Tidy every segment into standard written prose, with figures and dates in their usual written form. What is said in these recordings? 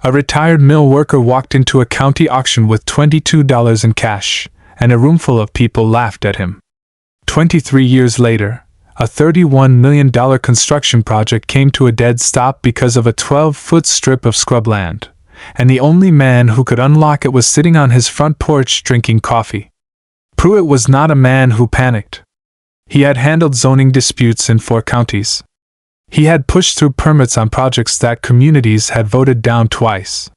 A retired mill worker walked into a county auction with $22 in cash, and a roomful of people laughed at him. 23 years later, a $31 million construction project came to a dead stop because of a 12-foot strip of scrubland, and the only man who could unlock it was sitting on his front porch drinking coffee. Pruitt was not a man who panicked. He had handled zoning disputes in 4 counties. He had pushed through permits on projects that communities had voted down twice.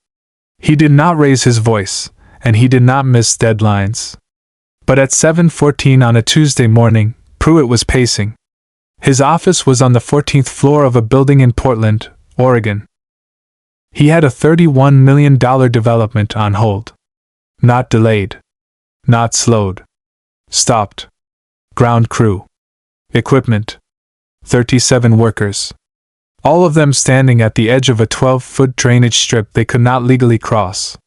He did not raise his voice, and he did not miss deadlines. But at 7:14 on a Tuesday morning, Pruitt was pacing. His office was on the 14th floor of a building in Portland, Oregon. He had a $31 million development on hold. Not delayed. Not slowed. Stopped. Ground crew. Equipment. 37 workers. All of them standing at the edge of a 12-foot drainage strip they could not legally cross.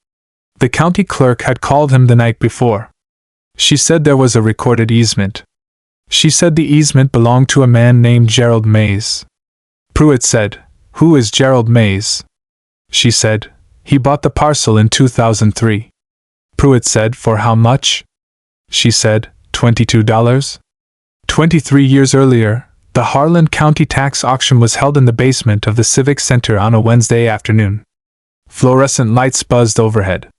The county clerk had called him the night before. She said there was a recorded easement. She said the easement belonged to a man named Gerald Mays. Pruitt said, "Who is Gerald Mays?" She said, "He bought the parcel in 2003. Pruitt said, "For how much?" She said, $22. 23 years earlier, the Harlan County tax auction was held in the basement of the Civic Center on a Wednesday afternoon. Fluorescent lights buzzed overhead.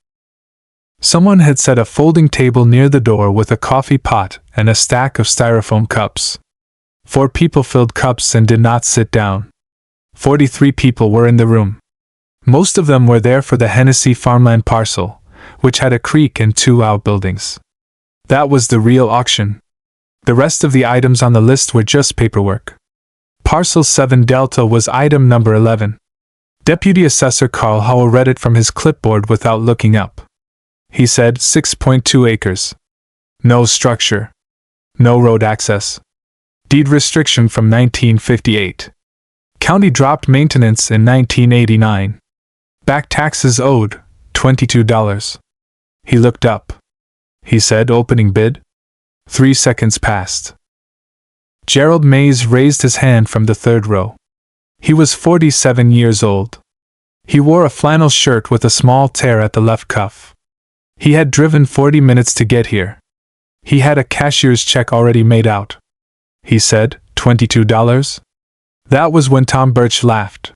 Someone had set a folding table near the door with a coffee pot and a stack of styrofoam cups. 4 people filled cups and did not sit down. 43 people were in the room. Most of them were there for the Hennessy farmland parcel, which had a creek and 2 outbuildings. That was the real auction. The rest of the items on the list were just paperwork. Parcel 7 Delta was item number 11. Deputy Assessor Carl Howell read it from his clipboard without looking up. He said 6.2 acres. No structure. No road access. Deed restriction from 1958. County dropped maintenance in 1989. Back taxes owed, $22. He looked up. He said, "Opening bid?" 3 seconds passed. Gerald Mays raised his hand from the 3rd row. He was 47 years old. He wore a flannel shirt with a small tear at the left cuff. He had driven 40 minutes to get here. He had a cashier's check already made out. He said, $22? That was when Tom Birch laughed.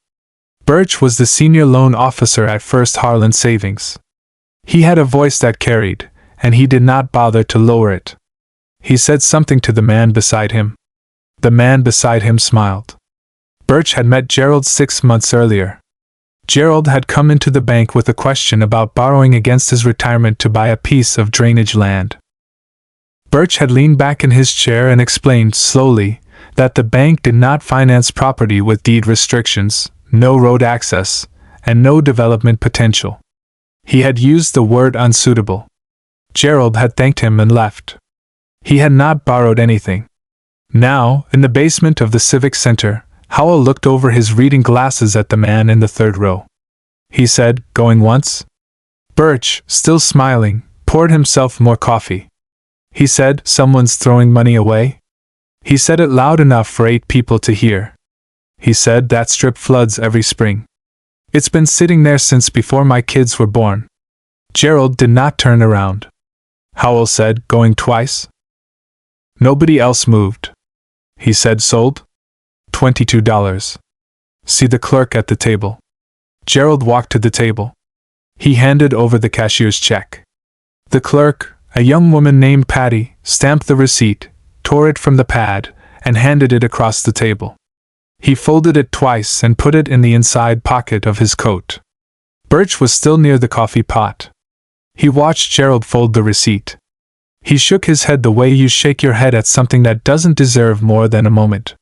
Birch was the senior loan officer at First Harlan Savings. He had a voice that carried, and he did not bother to lower it. He said something to the man beside him. The man beside him smiled. Birch had met Gerald 6 months earlier. Gerald had come into the bank with a question about borrowing against his retirement to buy a piece of drainage land. Birch had leaned back in his chair and explained slowly that the bank did not finance property with deed restrictions, no road access, and no development potential. He had used the word unsuitable. Gerald had thanked him and left. He had not borrowed anything. Now, in the basement of the Civic Center, Howell looked over his reading glasses at the man in the 3rd row. He said, "Going once?" Birch, still smiling, poured himself more coffee. He said, "Someone's throwing money away?" He said it loud enough for 8 people to hear. He said, "That strip floods every spring. It's been sitting there since before my kids were born." Gerald did not turn around. Howell said, "Going twice?" Nobody else moved. He said, "Sold?" $22. See the clerk at the table. Gerald walked to the table. He handed over the cashier's check. The clerk, a young woman named Patty, stamped the receipt, tore it from the pad, and handed it across the table. He folded it twice and put it in the inside pocket of his coat. Birch was still near the coffee pot. He watched Gerald fold the receipt. He shook his head the way you shake your head at something that doesn't deserve more than a moment.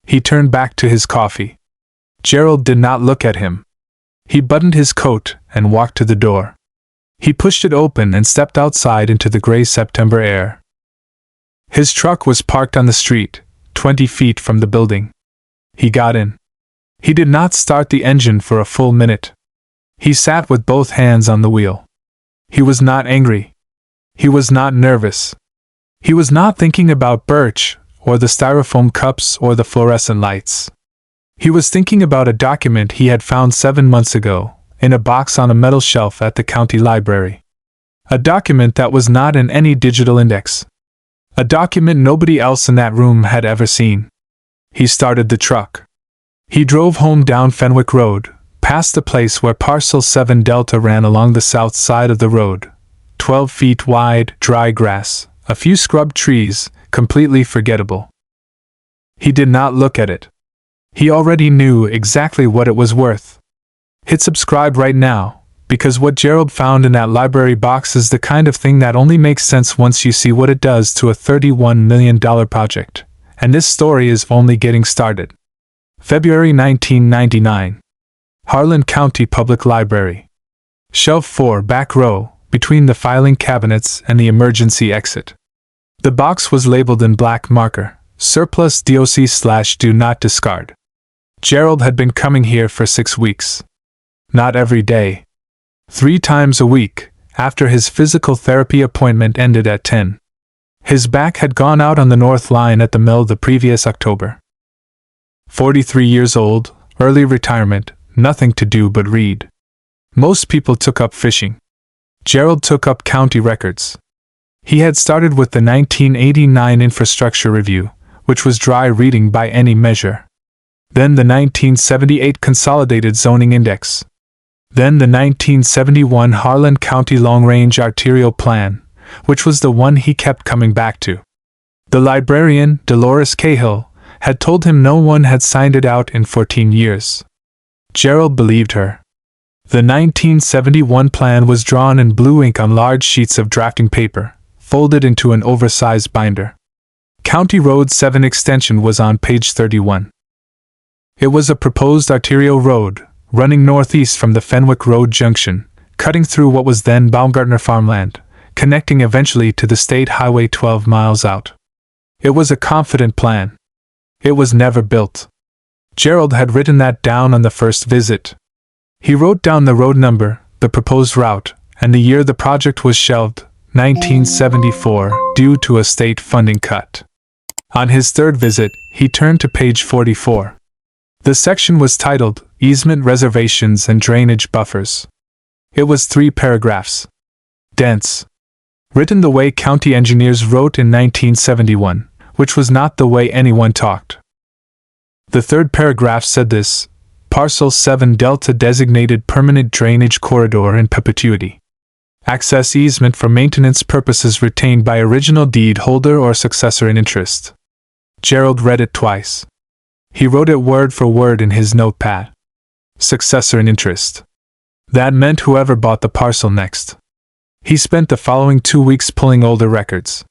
He turned back to his coffee. Gerald did not look at him. He buttoned his coat and walked to the door. He pushed it open and stepped outside into the gray September air. His truck was parked on the street, 20 feet from the building. He got in. He did not start the engine for a full minute. He sat with both hands on the wheel. He was not angry. He was not nervous. He was not thinking about Birch, or the styrofoam cups or the fluorescent lights. He was thinking about a document he had found 7 months ago, in a box on a metal shelf at the county library. A document that was not in any digital index. A document nobody else in that room had ever seen. He started the truck. He drove home down Fenwick Road, past the place where Parcel 7 Delta ran along the south side of the road. 12 feet wide, dry grass, a few scrub trees, completely forgettable. He did not look at it. He already knew exactly what it was worth. Hit subscribe right now, because what Gerald found in that library box is the kind of thing that only makes sense once you see what it does to a $31 million project. And this story is only getting started. February 1999. Harlan County Public Library. Shelf 4, back row, between the filing cabinets and the emergency exit. The box was labeled in black marker, surplus DOC/do not discard. Gerald had been coming here for 6 weeks. Not every day. 3 times a week, after his physical therapy appointment ended at 10. His back had gone out on the North Line at the mill the previous October. 43 years old, early retirement, nothing to do but read. Most people took up fishing. Gerald took up county records. He had started with the 1989 Infrastructure Review, which was dry reading by any measure. Then the 1978 Consolidated Zoning Index. Then the 1971 Harlan County Long-Range Arterial Plan, which was the one he kept coming back to. The librarian, Dolores Cahill, had told him no one had signed it out in 14 years. Gerald believed her. The 1971 plan was drawn in blue ink on large sheets of drafting paper, folded into an oversized binder. County Road 7 extension was on page 31. It was a proposed arterial road, running northeast from the Fenwick Road junction, cutting through what was then Baumgartner farmland, connecting eventually to the State Highway 12 miles out. It was a confident plan. It was never built. Gerald had written that down on the first visit. He wrote down the road number, the proposed route, and the year the project was shelved, 1974, due to a state funding cut. On his third visit, he turned to page 44. The section was titled, Easement Reservations and Drainage Buffers. It was 3 paragraphs. Dense. Written the way county engineers wrote in 1971, which was not the way anyone talked. The third paragraph said this: Parcel 7 Delta designated permanent drainage corridor in perpetuity. Access easement for maintenance purposes retained by original deed holder or successor in interest. Gerald read it twice. He wrote it word for word in his notepad. Successor in interest. That meant whoever bought the parcel next. He spent the following 2 weeks pulling older records.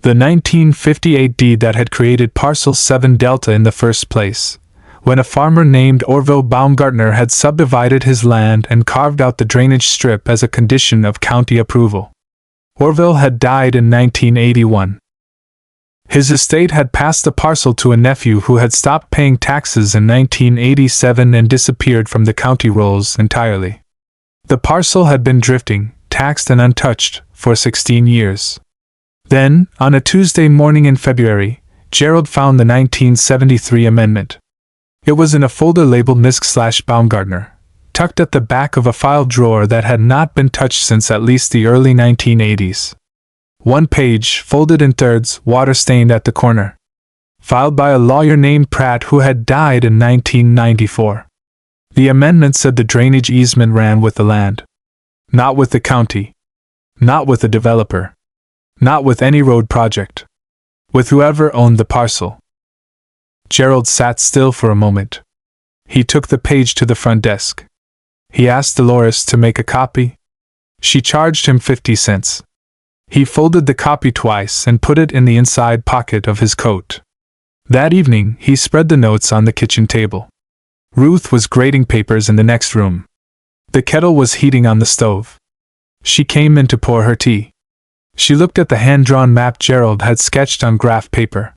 The 1958 deed that had created Parcel 7 Delta in the first place, when a farmer named Orville Baumgartner had subdivided his land and carved out the drainage strip as a condition of county approval. Orville had died in 1981. His estate had passed the parcel to a nephew who had stopped paying taxes in 1987 and disappeared from the county rolls entirely. The parcel had been drifting, taxed and untouched, for 16 years. Then, on a Tuesday morning in February, Gerald found the 1973 amendment. It was in a folder labeled Misk/Baumgartner, tucked at the back of a file drawer that had not been touched since at least the early 1980s. 1 page, folded in thirds, water-stained at the corner. Filed by a lawyer named Pratt who had died in 1994. The amendment said the drainage easement ran with the land. Not with the county. Not with the developer. Not with any road project. With whoever owned the parcel. Gerald sat still for a moment. He took the page to the front desk. He asked Dolores to make a copy. She charged him 50 cents. He folded the copy twice and put it in the inside pocket of his coat. That evening, he spread the notes on the kitchen table. Ruth was grating papers in the next room. The kettle was heating on the stove. She came in to pour her tea. She looked at the hand-drawn map Gerald had sketched on graph paper.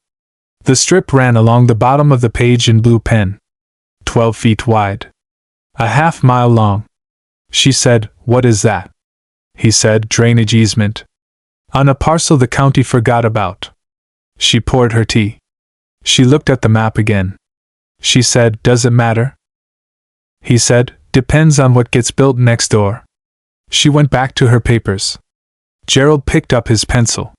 The strip ran along the bottom of the page in blue pen. 12 feet wide. A half-mile long. She said, "What is that?" He said, "Drainage easement. On a parcel the county forgot about." She poured her tea. She looked at the map again. She said, "Does it matter?" He said, Depends on what gets built next door. She went back to her papers. Gerald picked up his pencil.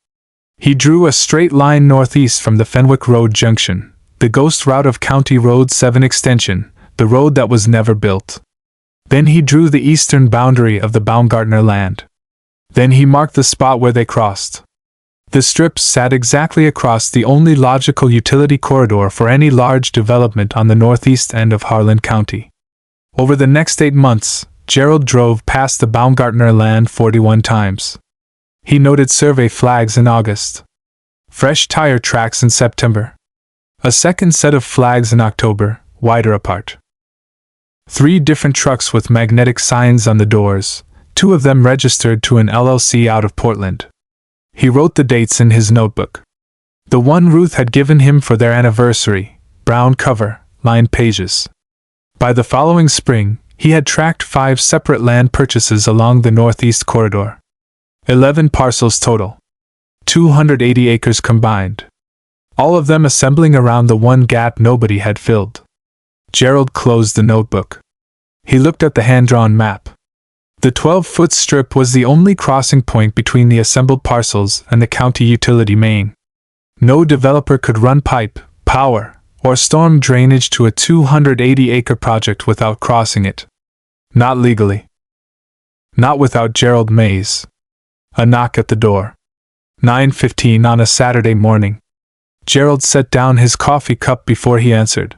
He drew a straight line northeast from the Fenwick Road junction, the ghost route of County Road 7 extension, the road that was never built. Then he drew the eastern boundary of the Baumgartner land. Then he marked the spot where they crossed. The strip sat exactly across the only logical utility corridor for any large development on the northeast end of Harlan County. Over the next 8 months, Gerald drove past the Baumgartner land 41 times. He noted survey flags in August. Fresh tire tracks in September. A second set of flags in October, wider apart. 3 different trucks with magnetic signs on the doors, 2 of them registered to an LLC out of Portland. He wrote the dates in his notebook. The one Ruth had given him for their anniversary, brown cover, lined pages. By the following spring, he had tracked 5 separate land purchases along the northeast corridor. 11 parcels total. 280 acres combined. All of them assembling around the one gap nobody had filled. Gerald closed the notebook. He looked at the hand-drawn map. The 12-foot strip was the only crossing point between the assembled parcels and the county utility main. No developer could run pipe, power, or storm drainage to a 280-acre project without crossing it. Not legally. Not without Gerald Mays. A knock at the door. 9:15 on a Saturday morning. Gerald set down his coffee cup before he answered.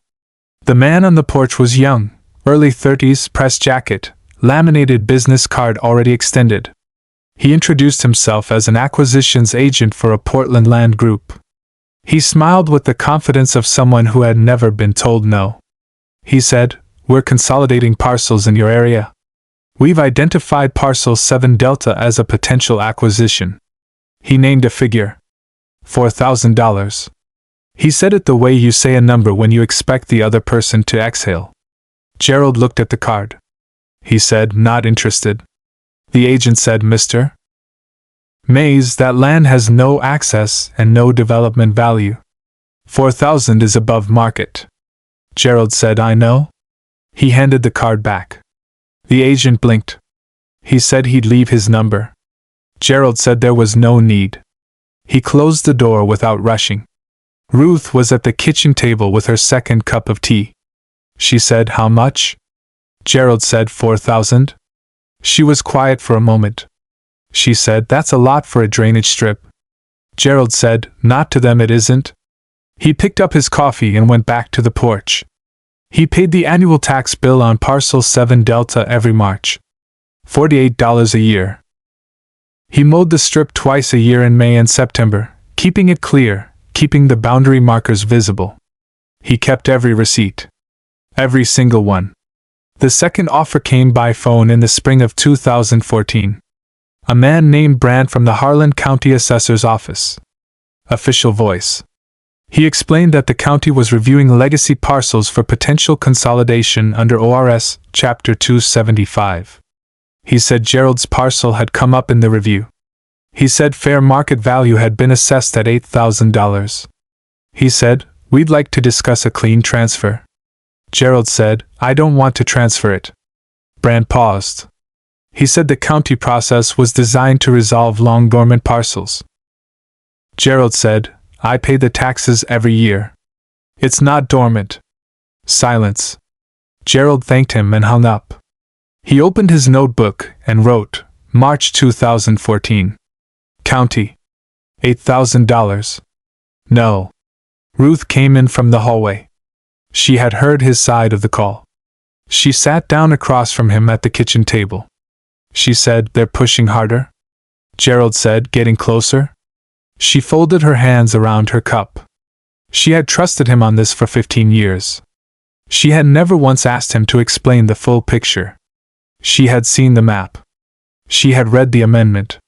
The man on the porch was young, early 30s, press jacket, laminated business card already extended. He introduced himself as an acquisitions agent for a Portland land group. He smiled with the confidence of someone who had never been told no. He said, "We're consolidating parcels in your area. We've identified parcel 7 Delta as a potential acquisition." He named a figure. $4,000. He said it the way you say a number when you expect the other person to exhale. Gerald looked at the card. He said, "Not interested." The agent said, "Mr. Mays, that land has no access and no development value. 4,000 is above market." Gerald said, "I know." He handed the card back. The agent blinked. He said he'd leave his number. Gerald said there was no need. He closed the door without rushing. Ruth was at the kitchen table with her second cup of tea. She said, "How much?" Gerald said, 4,000. She was quiet for a moment. She said, "That's a lot for a drainage strip." Gerald said, "Not to them it isn't." He picked up his coffee and went back to the porch. He paid the annual tax bill on parcel 7 Delta every March. $48 a year. He mowed the strip twice a year in May and September, keeping it clear, keeping the boundary markers visible. He kept every receipt. Every single one. The second offer came by phone in the spring of 2014. A man named Brandt from the Harlan County Assessor's Office. Official voice. He explained that the county was reviewing legacy parcels for potential consolidation under ORS Chapter 275. He said Gerald's parcel had come up in the review. He said fair market value had been assessed at $8,000. He said, "We'd like to discuss a clean transfer." Gerald said, "I don't want to transfer it." Brandt paused. He said the county process was designed to resolve long dormant parcels. Gerald said, "I pay the taxes every year. It's not dormant." Silence. Gerald thanked him and hung up. He opened his notebook and wrote, March 2014. County. $8,000. No. Ruth came in from the hallway. She had heard his side of the call. She sat down across from him at the kitchen table. She said, "They're pushing harder?" Gerald said, "Getting closer?" She folded her hands around her cup. She had trusted him on this for 15 years. She had never once asked him to explain the full picture. She had seen the map. She had read the amendment.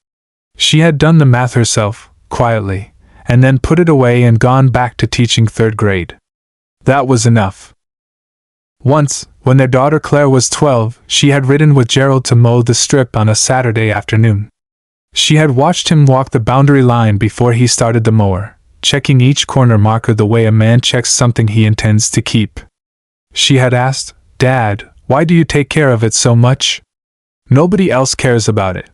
She had done the math herself, quietly, and then put it away and gone back to teaching 3rd grade. That was enough. Once, when their daughter Claire was 12, she had ridden with Gerald to mow the strip on a Saturday afternoon. She had watched him walk the boundary line before he started the mower, checking each corner marker the way a man checks something he intends to keep. She had asked, "Dad, Why do you take care of it so much? Nobody else cares about it.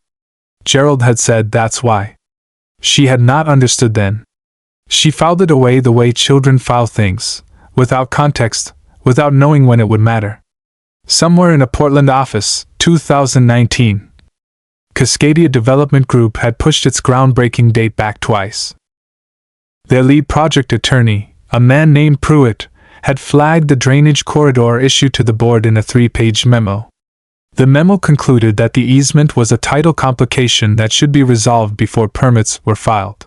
Gerald had said that's why. She had not understood then. She filed it away the way children file things, without context, without knowing when it would matter. Somewhere in a Portland office, 2019. Cascadia Development Group had pushed its groundbreaking date back twice. Their lead project attorney, a man named Pruitt, had flagged the drainage corridor issue to the board in a 3-page memo. The memo concluded that the easement was a title complication that should be resolved before permits were filed.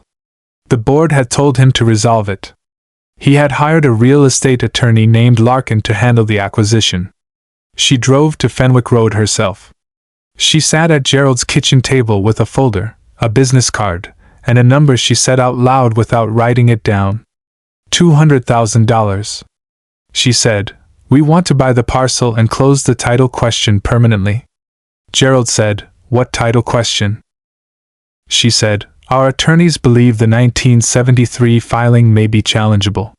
The board had told him to resolve it. He had hired a real estate attorney named Larkin to handle the acquisition. She drove to Fenwick Road herself. She sat at Gerald's kitchen table with a folder, a business card, and a number she said out loud without writing it down. $200,000. She said, "We want to buy the parcel and close the title question permanently." Gerald said, "What title question?" She said, "Our attorneys believe the 1973 filing may be challengeable."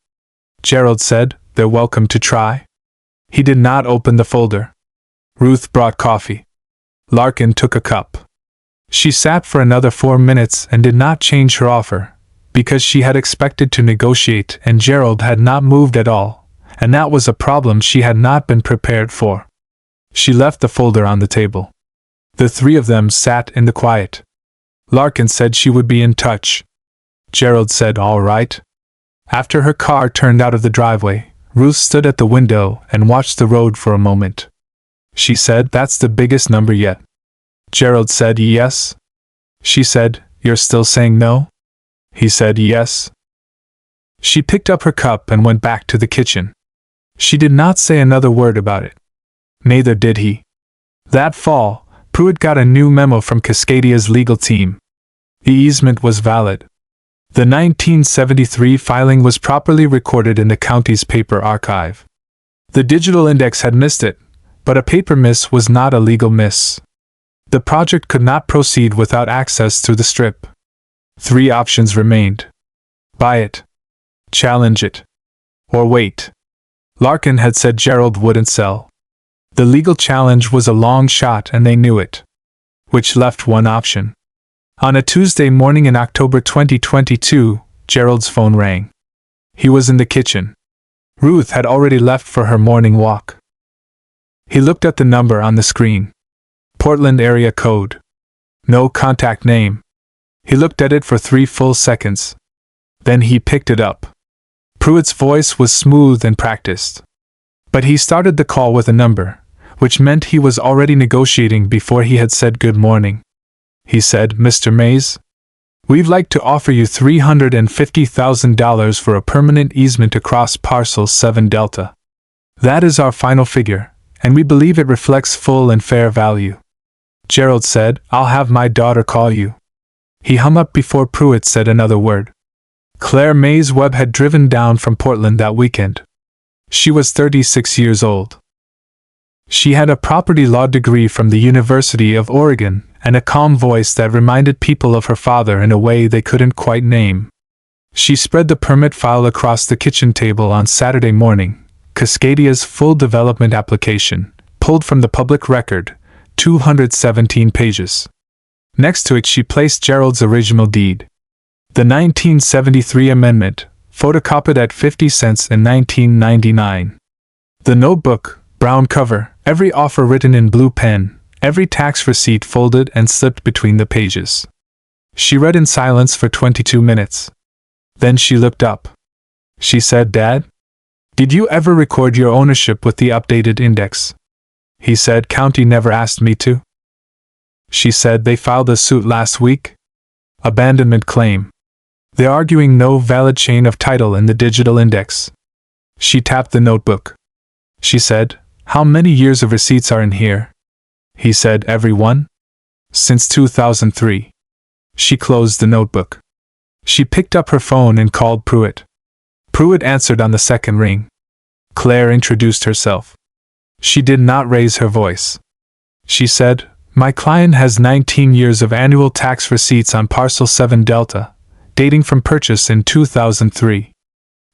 Gerald said, "They're welcome to try." He did not open the folder. Ruth brought coffee. Larkin took a cup. She sat for another 4 minutes and did not change her offer, because she had expected to negotiate and Gerald had not moved at all, and that was a problem she had not been prepared for. She left the folder on the table. The three of them sat in the quiet. Larkin said she would be in touch. Gerald said all right. After her car turned out of the driveway, Ruth stood at the window and watched the road for a moment. She said, "That's the biggest number yet." Gerald said yes. She said, "You're still saying no?" He said yes. She picked up her cup and went back to the kitchen. She did not say another word about it. Neither did he. That fall, Pruitt got a new memo from Cascadia's legal team. The easement was valid. The 1973 filing was properly recorded in the county's paper archive. The digital index had missed it, but a paper miss was not a legal miss. The project could not proceed without access to the strip. 3 options remained: buy it, challenge it, or wait. Larkin had said Gerald wouldn't sell. The legal challenge was a long shot and they knew it. Which left one option. On a Tuesday morning in October 2022, Gerald's phone rang. He was in the kitchen. Ruth had already left for her morning walk. He looked at the number on the screen. Portland area code. No contact name. He looked at it for 3 full seconds. Then he picked it up. Pruitt's voice was smooth and practiced. But he started the call with a number, which meant he was already negotiating before he had said good morning. He said, "Mr. Mays, we'd like to offer you $350,000 for a permanent easement across parcel 7 Delta. That is our final figure, and we believe it reflects full and fair value." Gerald said, "I'll have my daughter call you." He hung up before Pruitt said another word. Claire Mays Webb had driven down from Portland that weekend. She was 36 years old. She had a property law degree from the University of Oregon and a calm voice that reminded people of her father in a way they couldn't quite name. She spread the permit file across the kitchen table on Saturday morning, Cascadia's full development application, pulled from the public record, 217 pages. Next to it she placed Gerald's original deed. The 1973 amendment, photocopied at 50 cents in 1999. The notebook, brown cover, every offer written in blue pen, every tax receipt folded and slipped between the pages. She read in silence for 22 minutes. Then she looked up. She said, "Dad? Did you ever record your ownership with the updated index?" He said, "County never asked me to." She said, "They filed a suit last week? Abandonment claim. They're arguing no valid chain of title in the digital index." She tapped the notebook. She said, "How many years of receipts are in here?" He said, "Every one? Since 2003. She closed the notebook. She picked up her phone and called Pruitt. Pruitt answered on the second ring. Claire introduced herself. She did not raise her voice. She said, "My client has 19 years of annual tax receipts on parcel 7 Delta, dating from purchase in 2003.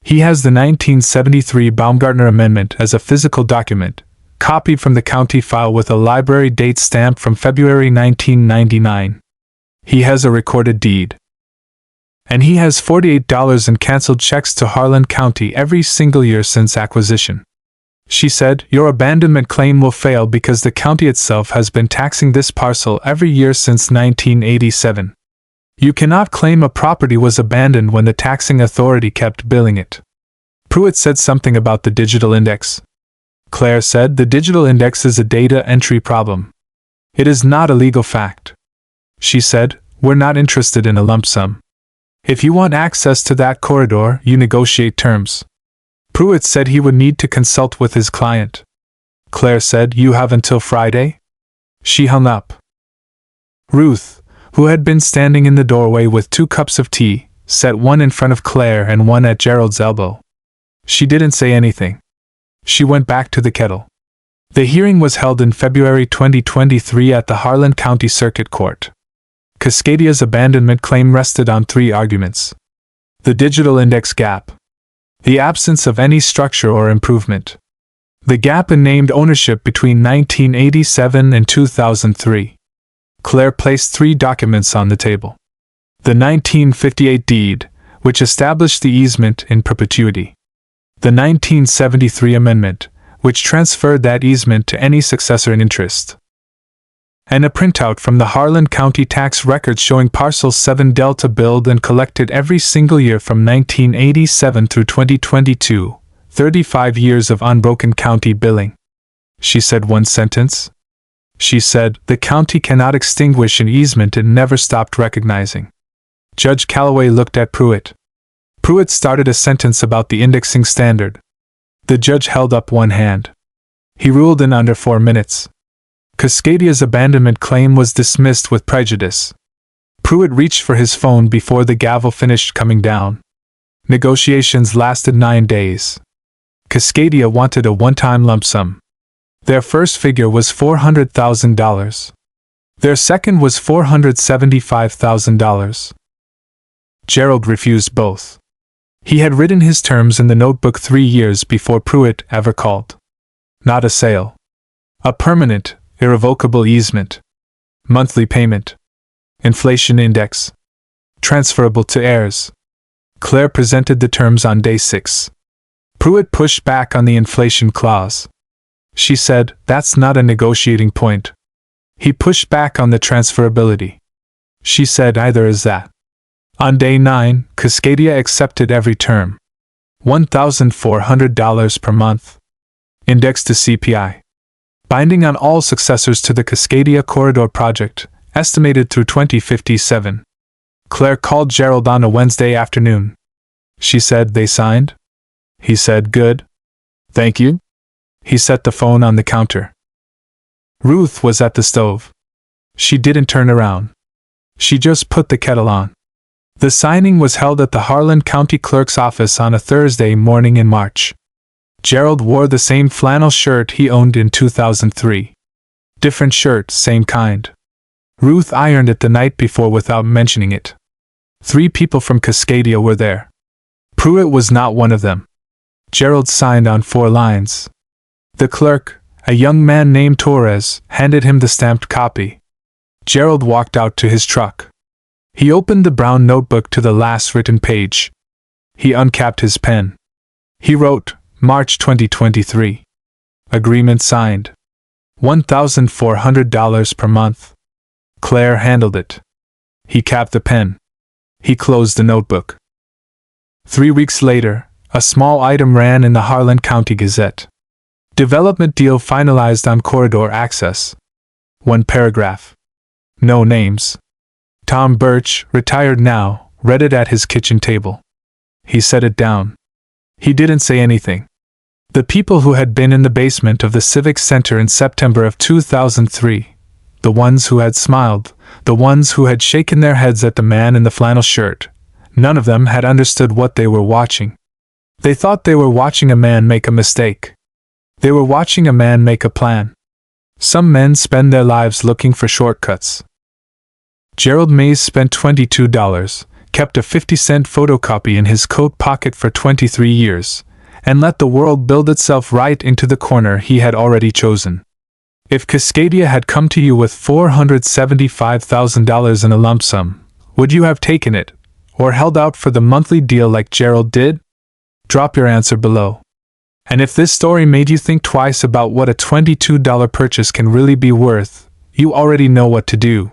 He has the 1973 Baumgartner Amendment as a physical document, copied from the county file with a library date stamp from February 1999. He has a recorded deed. And he has $48 in canceled checks to Harlan County every single year since acquisition. She said, "Your abandonment claim will fail because the county itself has been taxing this parcel every year since 1987. You cannot claim a property was abandoned when the taxing authority kept billing it." Pruitt said something about the digital index. Claire said the digital index is a data entry problem. It is not a legal fact. She said, "We're not interested in a lump sum. If you want access to that corridor, you negotiate terms." Pruitt said he would need to consult with his client. Claire said, "You have until Friday?" She hung up. Ruth, who had been standing in the doorway with 2 cups of tea, set one in front of Claire and one at Gerald's elbow. She didn't say anything. She went back to the kettle. The hearing was held in February 2023 at the Harlan County Circuit Court. Cascadia's abandonment claim rested on 3 arguments. The digital index gap. The absence of any structure or improvement. The gap in named ownership between 1987 and 2003. Claire placed 3 documents on the table. The 1958 deed, which established the easement in perpetuity. The 1973 amendment, which transferred that easement to any successor in interest. And a printout from the Harlan County tax records showing Parcel 7 Delta billed and collected every single year from 1987 through 2022, 35 years of unbroken county billing. She said one sentence. She said, "The county cannot extinguish an easement it never stopped recognizing." Judge Calloway looked at Pruitt. Pruitt started a sentence about the indexing standard. The judge held up one hand. He ruled in under 4 minutes. Cascadia's abandonment claim was dismissed with prejudice. Pruitt reached for his phone before the gavel finished coming down. Negotiations lasted 9 days. Cascadia wanted a one-time lump sum. Their first figure was $400,000. Their second was $475,000. Gerald refused both. He had written his terms in the notebook 3 years before Pruitt ever called. Not a sale. A permanent, irrevocable easement. Monthly payment. Inflation index. Transferable to heirs. Claire presented the terms on day 6. Pruitt pushed back on the inflation clause. She said, "That's not a negotiating point." He pushed back on the transferability. She said, "Either is that." On day 9, Cascadia accepted every term. $1,400 per month. Indexed to CPI. Binding on all successors to the Cascadia Corridor project, estimated through 2057. Claire called Gerald on a Wednesday afternoon. She said, "They signed?" He said, "Good. Thank you." He set the phone on the counter. Ruth was at the stove. She didn't turn around. She just put the kettle on. The signing was held at the Harlan County Clerk's office on a Thursday morning in March. Gerald wore the same flannel shirt he owned in 2003. Different shirt, same kind. Ruth ironed it the night before without mentioning it. 3 people from Cascadia were there. Pruitt was not one of them. Gerald signed on 4 lines. The clerk, a young man named Torres, handed him the stamped copy. Gerald walked out to his truck. He opened the brown notebook to the last written page. He uncapped his pen. He wrote, March 2023. Agreement signed. $1,400 per month. Claire handled it. He capped the pen. He closed the notebook. 3 weeks later, a small item ran in the Harlan County Gazette. Development deal finalized on corridor access. 1 paragraph. No names. Tom Birch, retired now, read it at his kitchen table. He set it down. He didn't say anything. The people who had been in the basement of the Civic Center in September of 2003, the ones who had smiled, the ones who had shaken their heads at the man in the flannel shirt, none of them had understood what they were watching. They thought they were watching a man make a mistake. They were watching a man make a plan. Some men spend their lives looking for shortcuts. Gerald Mays spent $22, kept a 50-cent photocopy in his coat pocket for 23 years, and let the world build itself right into the corner he had already chosen. If Cascadia had come to you with $475,000 in a lump sum, would you have taken it, or held out for the monthly deal like Gerald did? Drop your answer below. And if this story made you think twice about what a $22 purchase can really be worth, you already know what to do.